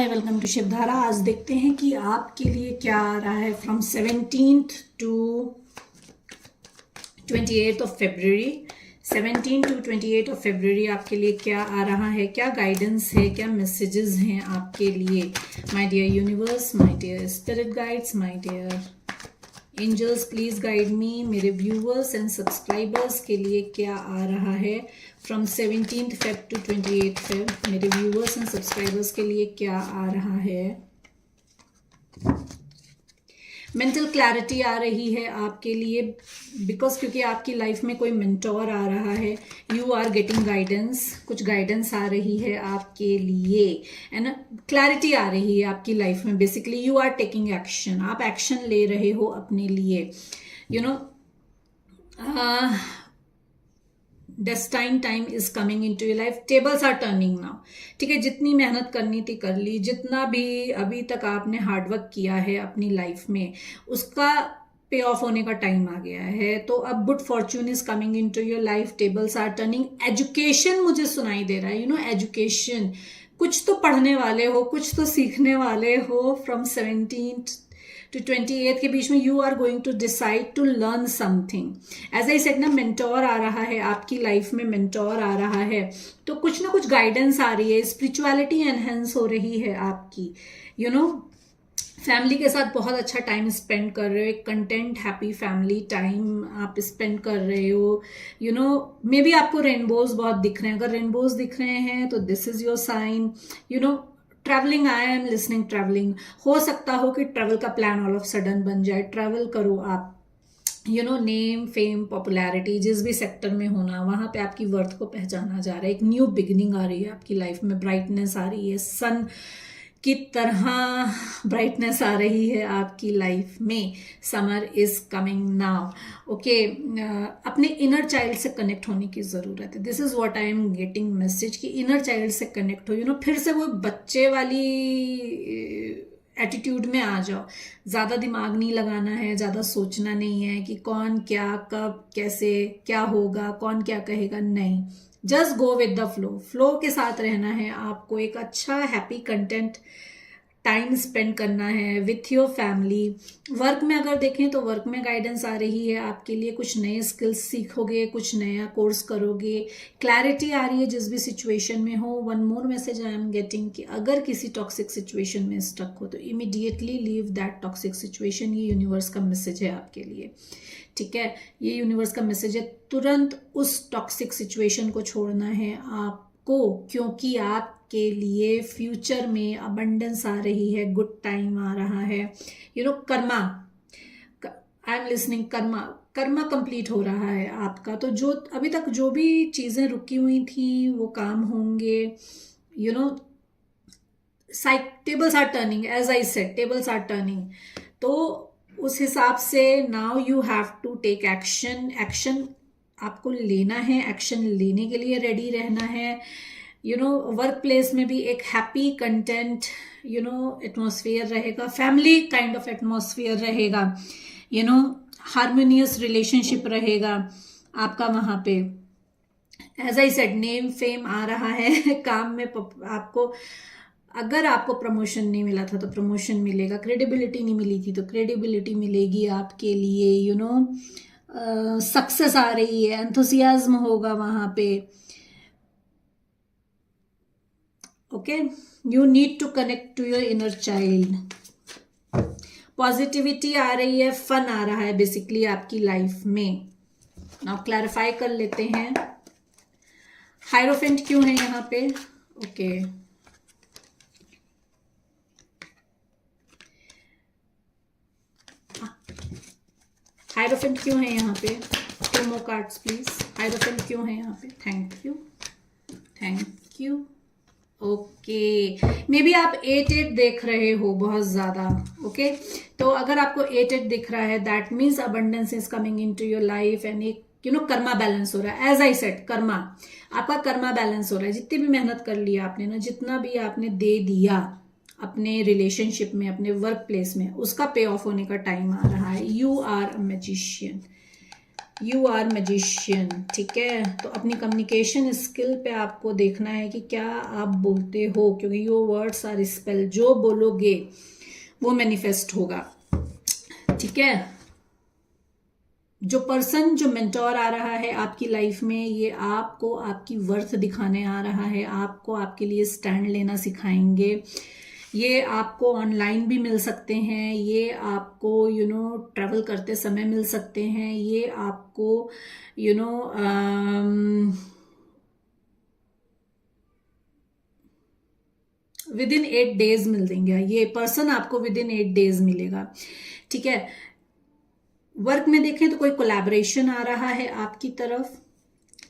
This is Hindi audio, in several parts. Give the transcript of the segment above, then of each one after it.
Welcome to Shivdhara. आज देखते हैं कि आपके लिए क्या आ रहा है from 17th to 28th of February। 17 to 28 of February आपके लिए क्या आ रहा है, क्या गाइडेंस है, क्या मैसेजेस हैं आपके लिए। My dear universe, my dear spirit guides, my dear angels, please guide me. मेरे व्यूवर्स एंड सब्सक्राइबर्स के लिए क्या आ रहा है from 17th Feb to 28th Feb। मेरे व्यूवर्स एंड सब्सक्राइबर्स के लिए क्या आ रहा है। मेंटल क्लैरिटी आ रही है आपके लिए बिकॉज क्योंकि आपकी लाइफ में कोई मेंटोर आ रहा है। यू आर गेटिंग गाइडेंस, कुछ गाइडेंस आ रही है आपके लिए एंड क्लैरिटी आ रही है आपकी लाइफ में। Basically you are taking action, आप एक्शन ले रहे हो अपने लिए। You know destine time is coming into your life, tables are turning now. ठीक है, जितनी मेहनत करनी थी कर ली, जितना भी अभी तक आपने हार्डवर्क किया है अपनी लाइफ में उसका पे ऑफ होने का टाइम आ गया है। तो अब good fortune is coming into your life, tables are turning. Education मुझे सुनाई दे रहा है, यू नो एजुकेशन, कुछ तो पढ़ने वाले हो, कुछ तो सीखने वाले हो। फ्रॉम 17th टू 28th के बीच में you are going to decide to learn something. As I said ना, मेंटोर आ रहा है आपकी लाइफ में, मेंटोर आ रहा है तो कुछ ना कुछ गाइडेंस आ रही है, स्पिरिचुअलिटी एनहेंस हो रही है आपकी। यू नो फैमिली के साथ बहुत अच्छा टाइम स्पेंड कर रहे हो, एक कंटेंट हैप्पी फैमिली टाइम आप स्पेंड कर रहे हो। यू नो मे बी आपको रेनबोज बहुत दिख रहे हैं, अगर रेनबोज दिख रहे हैं तो this is your sign. You know travelling, I am listening travelling. हो सकता हो कि ट्रैवल का प्लान ऑल ऑफ सडन बन जाए, ट्रैवल करो आप। You know name fame popularity, जिस भी सेक्टर में होना वहां पे आपकी वर्थ को पहचाना जा रहा है। एक न्यू बिगिनिंग आ रही है आपकी लाइफ में, ब्राइटनेस आ रही है, सन की तरह ब्राइटनेस आ रही है आपकी लाइफ में। Summer is coming now. Okay, अपने इनर चाइल्ड से कनेक्ट होने की जरूरत है। This is what I am getting message कि इनर चाइल्ड से कनेक्ट हो। यू नो फिर से वो बच्चे वाली एटीट्यूड में आ जाओ। ज्यादा दिमाग नहीं लगाना है, ज्यादा सोचना नहीं है कि कौन क्या कब कैसे क्या होगा, कौन क्या कहेगा, नहीं। Just go with the flow, flow के साथ रहना है आपको। एक अच्छा हैप्पी कंटेंट टाइम स्पेंड करना है विथ योर फैमिली। वर्क में अगर देखें तो वर्क में गाइडेंस आ रही है आपके लिए, कुछ नए स्किल्स सीखोगे, कुछ नया कोर्स करोगे। क्लैरिटी आ रही है जिस भी सिचुएशन में हो। One more message I am getting कि अगर किसी टॉक्सिक सिचुएशन में स्टक हो तो immediately leave that toxic situation. ये यूनिवर्स का मैसेज है आपके लिए, ठीक है, ये यूनिवर्स का मैसेज है। तुरंत उस टॉक्सिक सिचुएशन को छोड़ना है आपको, क्योंकि आपके लिए फ्यूचर में अबंडेंस आ रही है, गुड टाइम आ रहा है। You know Karma, I am listening, Karma complete हो रहा है आपका। तो जो अभी तक जो भी चीजें रुकी हुई थी वो काम होंगे। You know tables are turning, as I said tables are turning. तो उस हिसाब से now you have to take action. Action आपको लेना है, एक्शन लेने के लिए रेडी रहना है। यू नो वर्क प्लेस में भी एक happy content you know atmosphere रहेगा, फैमिली काइंड ऑफ एटमॉस्फेयर रहेगा। यू नो हार्मोनियस रिलेशनशिप रहेगा आपका वहां पे। As I said name fame आ रहा है काम में आपको। अगर आपको प्रमोशन नहीं मिला था तो प्रमोशन मिलेगा, क्रेडिबिलिटी नहीं मिली थी तो क्रेडिबिलिटी मिलेगी आपके लिए। यू नो सक्सेस आ रही है, एंथुसियाज्म होगा वहां पे। Okay, you need to connect to your inner child. Positivity आ रही है, फन आ रहा है बेसिकली आपकी लाइफ में। नाउ क्लैरिफाई कर लेते हैं हायरोफेंट क्यों है यहाँ पे। ओके हायरोफेंट क्यों है यहाँ पे, 2 more कार्ड्स प्लीज। हायरोफेंट क्यों है यहाँ पे, thank you thank you. Okay, maybe आप 8-8 देख रहे हो बहुत ज्यादा। ओके, तो अगर आपको 8-8 दिख रहा है that means abundance is coming into your life and एक यू नो कर्मा बैलेंस हो रहा है। एज आई सेड कर्मा, आपका कर्मा बैलेंस हो रहा है। जितनी भी मेहनत कर लिया आपने ना, जितना भी आपने दे दिया अपने रिलेशनशिप में, अपने वर्क प्लेस में, उसका पे ऑफ होने का टाइम आ रहा है। You are a magician, you are magician, ठीक है। तो अपनी कम्युनिकेशन स्किल पे आपको देखना है कि क्या आप बोलते हो, क्योंकि योर वर्ड्स आर स्पेल, जो बोलोगे वो मैनिफेस्ट होगा, ठीक है। जो पर्सन, जो मेंटोर आ रहा है आपकी लाइफ में, ये आपको आपकी वर्थ दिखाने आ रहा है, आपको आपके लिए स्टैंड लेना सिखाएंगे। ये आपको ऑनलाइन भी मिल सकते हैं, ये आपको ट्रैवल करते समय मिल सकते हैं, ये आपको you know within 8 days मिल देंगे। ये पर्सन आपको विद इन 8 डेज मिलेगा, ठीक है। वर्क में देखें तो कोई कोलैबोरेशन आ रहा है आपकी तरफ,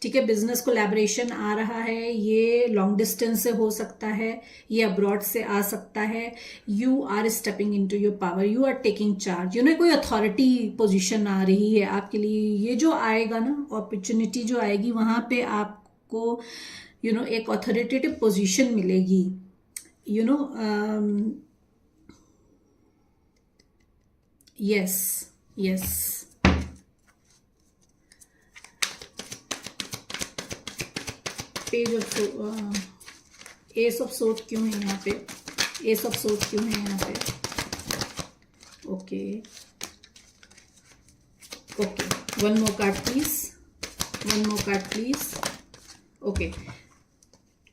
ठीक है। बिजनेस कोलैबोरेशन आ रहा है, ये लॉन्ग डिस्टेंस से हो सकता है, ये अब्रॉड से आ सकता है। You are stepping into your power, you are taking charge, कोई अथॉरिटी पोजीशन आ रही है आपके लिए। ये जो आएगा ना, अपॉर्चुनिटी जो आएगी, वहां पे आपको एक अथॉरिटेटिव पोजीशन मिलेगी, yes yes. Page of S of sword क्यों है यहाँ पे, एस ऑफ सोर्ड क्यों है यहाँ पे, okay okay. One more card please, one more card please, okay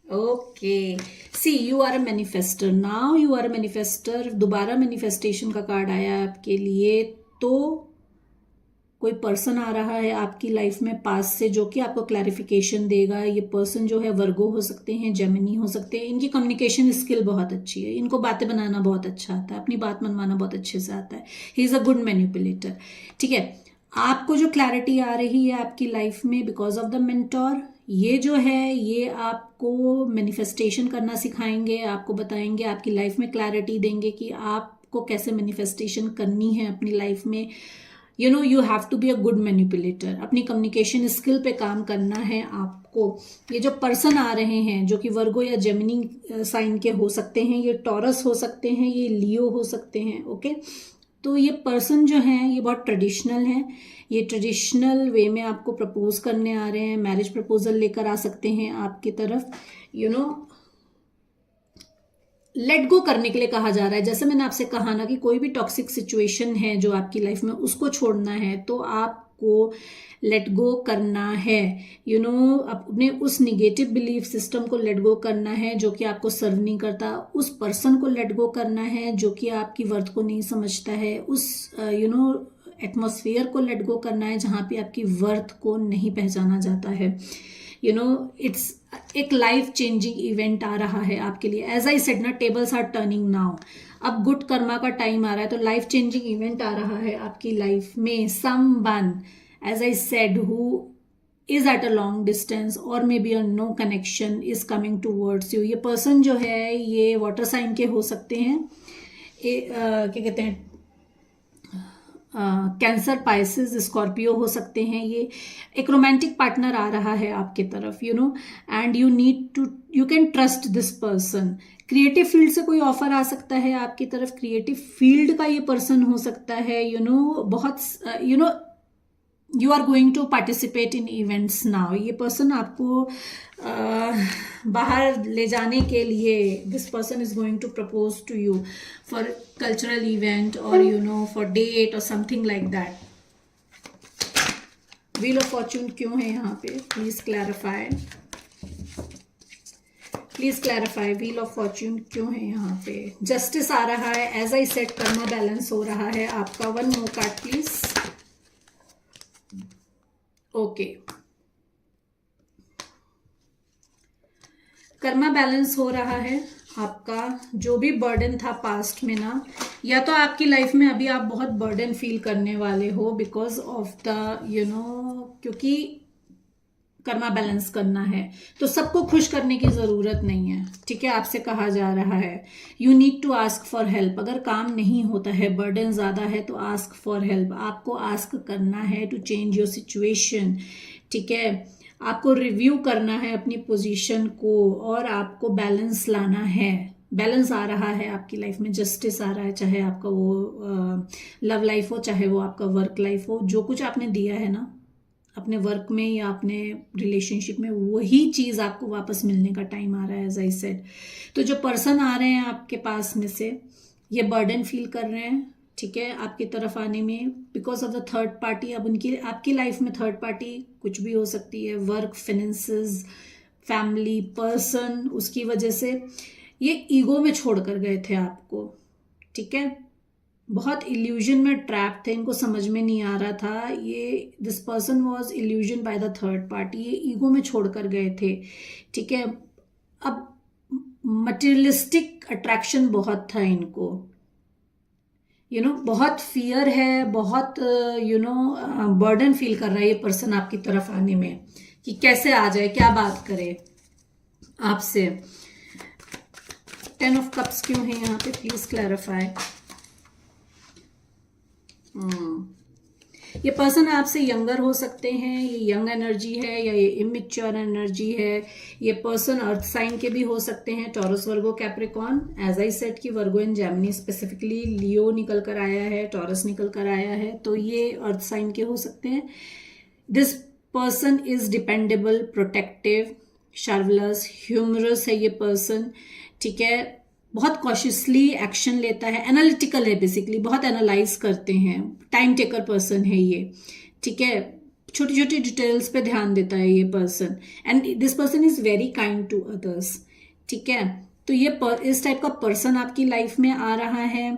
okay. See you are a manifester, now you are a manifester. दोबारा मैनिफेस्टेशन का कार्ड आया आपके लिए। तो कोई पर्सन आ रहा है आपकी लाइफ में पास से, जो कि आपको क्लैरिफिकेशन देगा। ये पर्सन जो है वर्गो हो सकते हैं, जेमिनी हो सकते हैं। इनकी कम्युनिकेशन स्किल बहुत अच्छी है, इनको बातें बनाना बहुत अच्छा आता है, अपनी बात मनवाना बहुत अच्छे से आता है। He is a good manipulator, ठीक है। आपको जो क्लैरिटी आ रही है आपकी लाइफ में बिकॉज ऑफ द मेंटोर, ये जो है ये आपको मैनिफेस्टेशन करना सिखाएंगे, आपको बताएंगे, आपकी लाइफ में क्लैरिटी देंगे कि आपको कैसे मैनिफेस्टेशन करनी है अपनी लाइफ में। You have to be a good manipulator. अपनी कम्युनिकेशन स्किल पे काम करना है आपको। ये जो पर्सन आ रहे हैं जो कि वर्गो या जेमिनी साइन के हो सकते हैं, ये टॉरस हो सकते हैं, ये लियो हो सकते हैं, ओके। तो ये पर्सन जो है ये बहुत ट्रेडिशनल है, ये ट्रेडिशनल वे में आपको प्रपोज करने आ रहे हैं, मैरिज प्रपोजल लेकर आ सकते हैं आपकी तरफ। लेट गो करने के लिए कहा जा रहा है। जैसे मैंने आपसे कहा ना कि कोई भी टॉक्सिक सिचुएशन है जो आपकी लाइफ में, उसको छोड़ना है तो आपको लेट गो करना है। अपने उस निगेटिव बिलीफ सिस्टम को लेट गो करना है जो कि आपको सर्व नहीं करता। उस पर्सन को लेट गो करना है जो कि आपकी वर्थ को नहीं समझता है। उस एटमॉस्फेयर को लेट गो करना है जहां पे आपकी वर्थ को नहीं पहचाना जाता है। इट्स एक लाइफ चेंजिंग इवेंट आ रहा है आपके लिए। एज आई सेड ना, टेबल्स आर टर्निंग नाउ। अब गुड कर्मा का टाइम आ रहा है, तो लाइफ चेंजिंग इवेंट आ रहा है आपकी लाइफ में। Someone, as I said, who is at a long distance और maybe a no connection is coming towards you. ये पर्सन जो है ये वाटर साइन के हो सकते हैं, क्या कहते हैं, कैंसर, पाइसिस, स्कॉर्पियो हो सकते हैं। ये एक रोमांटिक पार्टनर आ रहा है आपके तरफ, and you need to, you can trust this person. Creative field से कोई ऑफर आ सकता है आपकी तरफ, क्रिएटिव फील्ड का ये पर्सन हो सकता है। बहुत you are going to participate in events now. ये पर्सन आपको बाहर ले जाने के लिए, this person is going to propose to you for cultural event और फॉर डेट और something like that. Wheel of fortune क्यों है यहाँ पे, please clarify, please clarify. Wheel of fortune क्यों है यहाँ पे। जस्टिस आ रहा है, as I said karma balance हो रहा है आपका। One more card please, okay. Karma balance हो रहा है आपका। जो भी बर्डन था पास्ट में ना, या तो आपकी लाइफ में अभी आप बहुत बर्डन फील करने वाले हो बिकॉज ऑफ द क्योंकि कर्मा बैलेंस करना है तो सबको खुश करने की जरूरत नहीं है, ठीक है। आपसे कहा जा रहा है you need to ask for help. अगर काम नहीं होता है, बर्डन ज्यादा है, तो आस्क फॉर हेल्प। आपको आस्क करना है टू चेंज योर सिचुएशन, ठीक है। आपको रिव्यू करना है अपनी पोजीशन को और आपको बैलेंस लाना है। बैलेंस आ रहा है आपकी लाइफ में, जस्टिस आ रहा है, चाहे आपका वो लव लाइफ हो, चाहे वो आपका वर्क लाइफ हो। जो कुछ आपने दिया है ना, अपने वर्क में या अपने रिलेशनशिप में वही चीज़ आपको वापस मिलने का टाइम आ रहा है, एज आई सेड। तो जो पर्सन आ रहे हैं आपके पास में से, ये बर्डन फील कर रहे हैं, ठीक है, आपकी तरफ आने में, because of the third party. अब उनकी आपकी लाइफ में थर्ड पार्टी कुछ भी हो सकती है, वर्क, फाइनेंसेस, फैमिली, पर्सन, उसकी वजह से ये ईगो में छोड़ कर गए थे आपको, ठीक है। बहुत इल्यूजन में ट्रैप थे, इनको समझ में नहीं आ रहा था, ये this person was illusion by the third party, ये ईगो में छोड़ कर गए थे, ठीक है। अब मटेरियलिस्टिक अट्रैक्शन बहुत था इनको, बहुत फियर है, बहुत बर्डन फील कर रहा है ये पर्सन आपकी तरफ आने में, कि कैसे आ जाए, क्या बात करे आपसे। 10 ऑफ कप्स क्यों है यहाँ पे, प्लीज क्लैरिफाई। ये पर्सन आपसे यंगर हो सकते हैं, ये यंग एनर्जी है या ये इमेच्योर एनर्जी है। ये पर्सन अर्थ साइन के भी हो सकते हैं, Taurus, Virgo, Capricorn. As I said कि Virgo and Gemini, specifically Leo निकल कर आया है, टॉरस निकल कर आया है, तो ये अर्थ साइन के हो सकते हैं। This person is dependable, protective, chivalrous, humorous है ये पर्सन, ठीक है। बहुत कॉशियसली एक्शन लेता है, एनालिटिकल है, बेसिकली बहुत एनालाइज करते हैं, टाइम टेकर पर्सन है ये, ठीक है। छोटी छोटी डिटेल्स पे ध्यान देता है ये person, and this person is very kind to others, ठीक है। तो ये इस टाइप का पर्सन आपकी लाइफ में आ रहा है।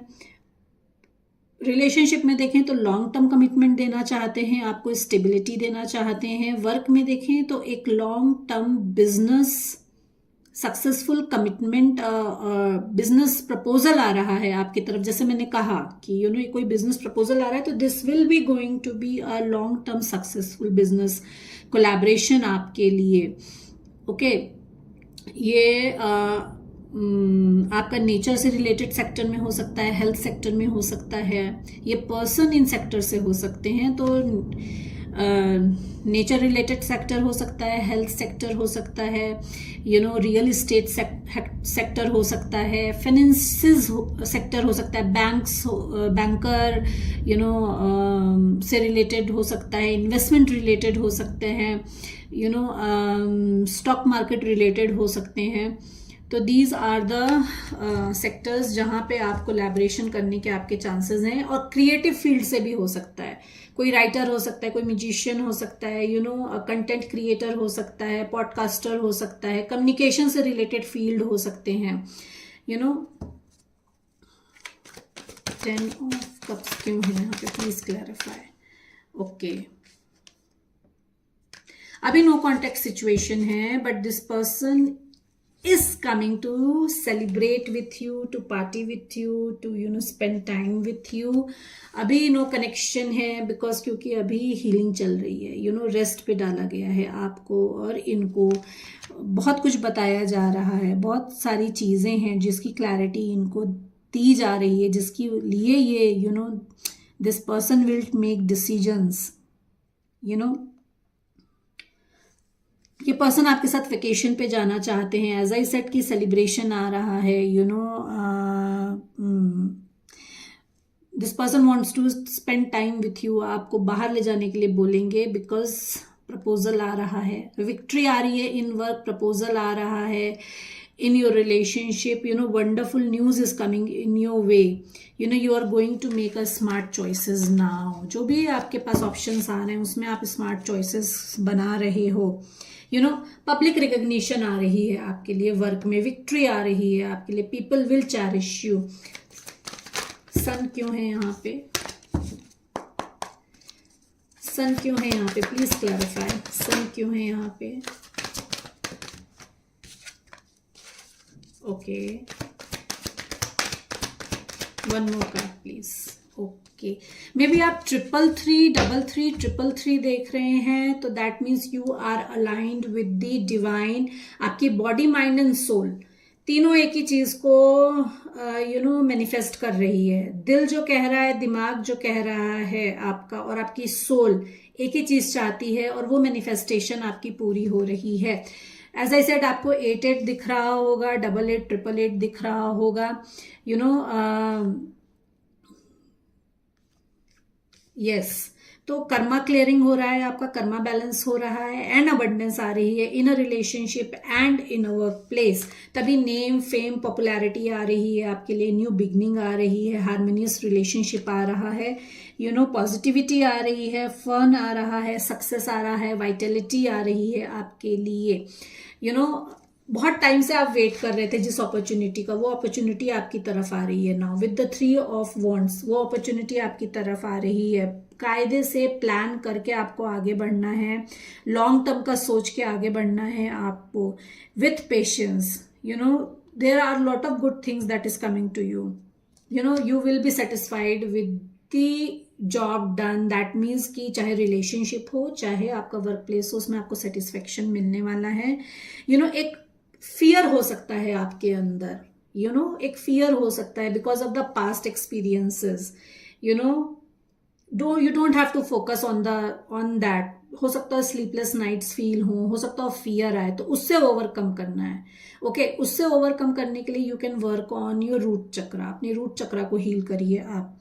रिलेशनशिप में देखें तो लॉन्ग टर्म कमिटमेंट देना चाहते हैं, आपको स्टेबिलिटी देना चाहते हैं। वर्क में देखें तो एक long term business successful commitment, business proposal आ रहा है आपकी तरफ। जैसे मैंने कहा कि कोई बिजनेस प्रपोजल आ रहा है, तो this will be going to be a long term successful business collaboration आपके लिए, ओके। ये आपका नेचर से रिलेटेड सेक्टर में हो सकता है, हेल्थ सेक्टर में हो सकता है, ये पर्सन इन सेक्टर से हो सकते हैं। तो नेचर रिलेटेड सेक्टर हो सकता है, हेल्थ सेक्टर हो सकता है, रियल इस्टेट सेक्टर हो सकता है, फाइनेंसेस सेक्टर हो सकता है, बैंकर से रिलेटेड हो सकता है, इन्वेस्टमेंट रिलेटेड हो सकते हैं, स्टॉक मार्केट रिलेटेड हो सकते हैं। तो दीज आर द सेक्टर्स जहाँ पे आप कोलैबोरेशन करने के आपके चांसेस हैं। और क्रिएटिव फील्ड से भी हो सकता है, कोई राइटर हो सकता है, कोई म्यूजिशियन हो सकता है, कंटेंट क्रिएटर हो सकता है, पॉडकास्टर हो सकता है, कम्युनिकेशन से रिलेटेड फील्ड हो सकते हैं, 10 ऑफ कप्स क्यों है यहाँ पे, प्लीज क्लैरिफाई। ओके, अभी नो कॉन्टेक्ट सिचुएशन है, but this person is coming to celebrate with you, to party with you, to spend time with you. अभी नो कनेक्शन है, बिकॉज क्योंकि अभी हीलिंग चल रही है, रेस्ट पे डाला गया है आपको और इनको। बहुत कुछ बताया जा रहा है, बहुत सारी चीज़ें हैं जिसकी क्लैरिटी इनको दी जा रही है, जिसकी लिए ये this person will make decisions. ये पर्सन आपके साथ वेकेशन पे जाना चाहते हैं, एज आई सेड की सेलिब्रेशन आ रहा है, this person wants to spend time with you, आपको बाहर ले जाने के लिए बोलेंगे, बिकॉज प्रपोजल आ रहा है, विक्ट्री आ रही है इन वर्क, प्रपोजल आ रहा है in your relationship, wonderful news is coming in your way, you are going to make a smart choices now. जो भी आपके पास ऑप्शंस आ रहे हैं उसमें आप स्मार्ट चॉइसेस बना रहे हो, पब्लिक रिकग्निशन आ रही है आपके लिए, वर्क में विक्ट्री आ रही है आपके लिए, पीपल विल चेरिश यू। सन क्यों है यहाँ पे, सन क्यों है यहाँ पे, प्लीज क्लैरिफाई, सन क्यों है यहाँ पे। Okay, one more card please. Okay, maybe आप 333, 333 देख रहे हैं, तो that means you are aligned with the divine. आपकी बॉडी, माइंड एंड सोल तीनों एक ही चीज को मैनिफेस्ट कर रही है। दिल जो कह रहा है, दिमाग जो कह रहा है आपका, और आपकी सोल एक ही चीज चाहती है, और वो मैनिफेस्टेशन आपकी पूरी हो रही है। एज आई सेड, आपको 88 दिख रहा होगा, 88, 888 दिख रहा होगा, यस। तो कर्मा क्लियरिंग हो रहा है, आपका कर्मा बैलेंस हो रहा है, एंड अबंडेंस आ रही है in a relationship and in a workplace. तभी नेम, फेम, पॉपुलैरिटी आ रही है आपके लिए, न्यू बिगनिंग आ रही है, हार्मोनियस रिलेशनशिप आ रहा है, पॉजिटिविटी आ रही है, फन आ रहा है, सक्सेस आ रहा है, वाइटलिटी आ रही है आपके लिए। बहुत टाइम से आप वेट कर रहे थे जिस अपॉर्चुनिटी का, वो अपॉर्चुनिटी आपकी तरफ आ रही है now with the 3 of wands. वो अपॉर्चुनिटी आपकी तरफ आ रही है। कायदे से प्लान करके आपको आगे बढ़ना है, लॉन्ग टर्म का सोच के आगे बढ़ना है आपको, with patience. There are lot of good things that is coming to you. You will be satisfied with the job done. That means कि चाहे रिलेशनशिप हो, चाहे आपका वर्क प्लेस हो, उसमें आपको सेटिस्फेक्शन मिलने वाला है। एक फियर हो सकता है आपके अंदर, एक फियर हो सकता है because of the past experiences. You don't have to focus on that. हो सकता है स्लीपलेस नाइट्स फील हो सकता है फियर आए, तो उससे ओवरकम करना है। ओके, उससे ओवरकम करने के लिए you can work on your root chakra. अपने रूट चक्रा को हील करिए आप।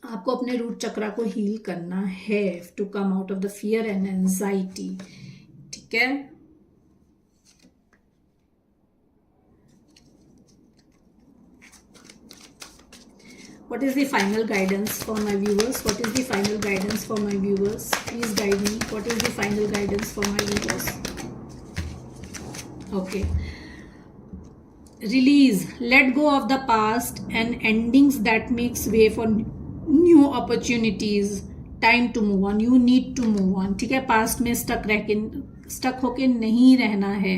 आपको अपने रूट चक्रा को हील करना है to come out of the fear and anxiety. ठीक है, what is the final guidance for my viewers? What is the final guidance for my viewers? Please guide me. What is the final guidance for my viewers? Okay, release, let go of the past and endings that makes way for new opportunities. Time to move on. You need to move on. ठीक है, पास्ट में स्टक होके नहीं रहना है।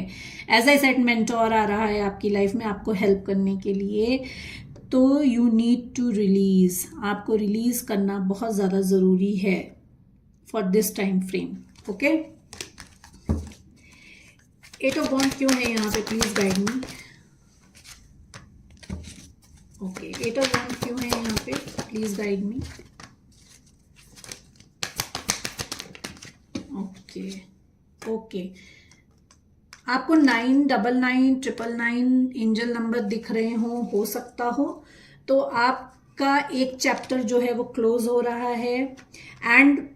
एज आई सेड, मेंटोर आ रहा है आपकी लाइफ में आपको हेल्प करने के लिए, तो यू नीड टू रिलीज। आपको रिलीज करना बहुत ज्यादा जरूरी है for this time frame. Okay, 8 of wand क्यों है यहाँ पे? Please guide me. Okay, 8 of wand क्यों है यहाँ पे? Please guide me. ओके, आपको 999 999 एंजल नंबर दिख रहे हो सकता हो, तो आपका एक चैप्टर जो है वो क्लोज हो रहा है। एंड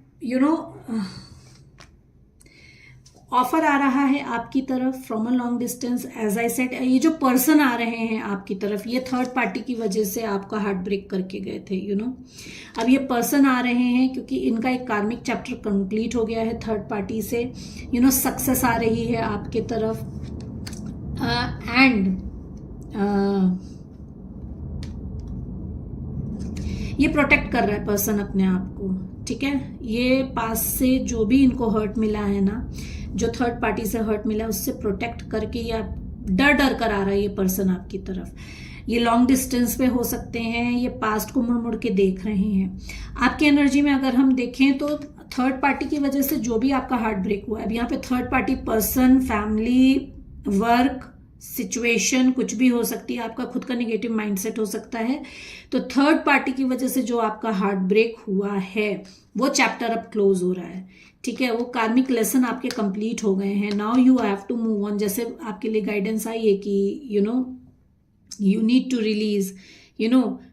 ऑफर आ रहा है आपकी तरफ from a long distance. As I said, ये जो पर्सन आ रहे हैं आपकी तरफ, ये थर्ड पार्टी की वजह से आपका हार्ट ब्रेक करके गए थे। अब ये पर्सन आ रहे हैं क्योंकि इनका एक कार्मिक चैप्टर कंप्लीट हो गया है थर्ड पार्टी से। सक्सेस आ रही है आपके तरफ। एंड ये प्रोटेक्ट कर रहा है पर्सन अपने आप को। ठीक है, ये पास से जो भी इनको हर्ट मिला है ना, जो थर्ड पार्टी से हर्ट मिला है, उससे प्रोटेक्ट करके या डर कर आ रहा है ये पर्सन आपकी तरफ। ये लॉन्ग डिस्टेंस पे हो सकते हैं, ये पास्ट को मुड़ मुड़ के देख रहे हैं। आपकी एनर्जी में अगर हम देखें तो थर्ड पार्टी की वजह से जो भी आपका हार्ट ब्रेक हुआ है, अब यहाँ पे third party person, family, work situation कुछ भी हो सकती है, आपका खुद का नेगेटिव माइंडसेट हो सकता है। तो थर्ड पार्टी की वजह से जो आपका हार्ट ब्रेक हुआ है वो चैप्टर अब क्लोज हो रहा है। ठीक है, वो कार्मिक लेसन आपके कंप्लीट हो गए हैं। Now you have to move on. जैसे आपके लिए गाइडेंस आई है कि you need to release,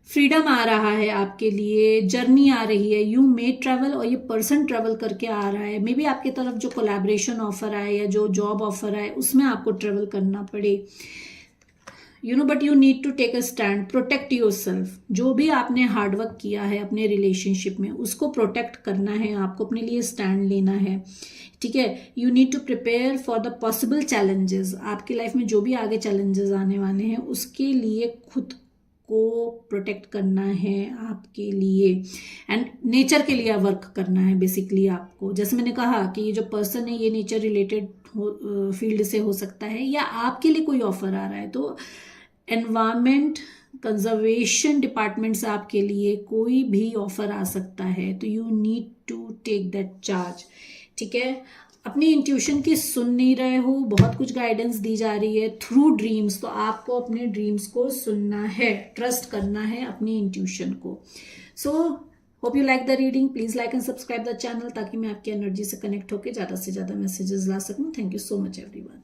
freedom आ रहा है आपके लिए, जर्नी आ रही है, यू मे ट्रेवल, और ये पर्सन ट्रेवल करके आ रहा है। मे बी आपकी तरफ जो कोलैबोरेशन ऑफर आए या जो जॉब ऑफर आए उसमें आपको ट्रेवल करना पड़े, but you need to take a stand, protect yourself. जो भी आपने हार्डवर्क किया है अपने रिलेशनशिप में उसको प्रोटेक्ट करना है, आपको अपने लिए स्टैंड लेना है। ठीक है, you need to prepare for the possible challenges. आपकी लाइफ में जो भी आगे चैलेंजेस आने वाले हैं उसके लिए खुद को प्रोटेक्ट करना है आपके लिए, एंड नेचर के लिए वर्क करना है बेसिकली आपको। जैसे मैंने कहा कि ये जो पर्सन है ये नेचर रिलेटेड फील्ड से हो सकता है, या आपके लिए कोई ऑफर आ रहा है तो एनवायरमेंट कंजर्वेशन डिपार्टमेंट से आपके लिए कोई भी ऑफर आ सकता है, तो you need to take that charge. ठीक है, अपनी इंट्यूशन की सुन नहीं रहे हो, बहुत कुछ गाइडेंस दी जा रही है थ्रू ड्रीम्स, तो आपको अपने ड्रीम्स को सुनना है, ट्रस्ट करना है अपनी इंट्यूशन को। So hope you like the reading. Please like and subscribe the channel ताकि मैं आपकी एनर्जी से कनेक्ट होकर ज्यादा से ज्यादा मैसेजेस ला सकूं। Thank you so much everyone.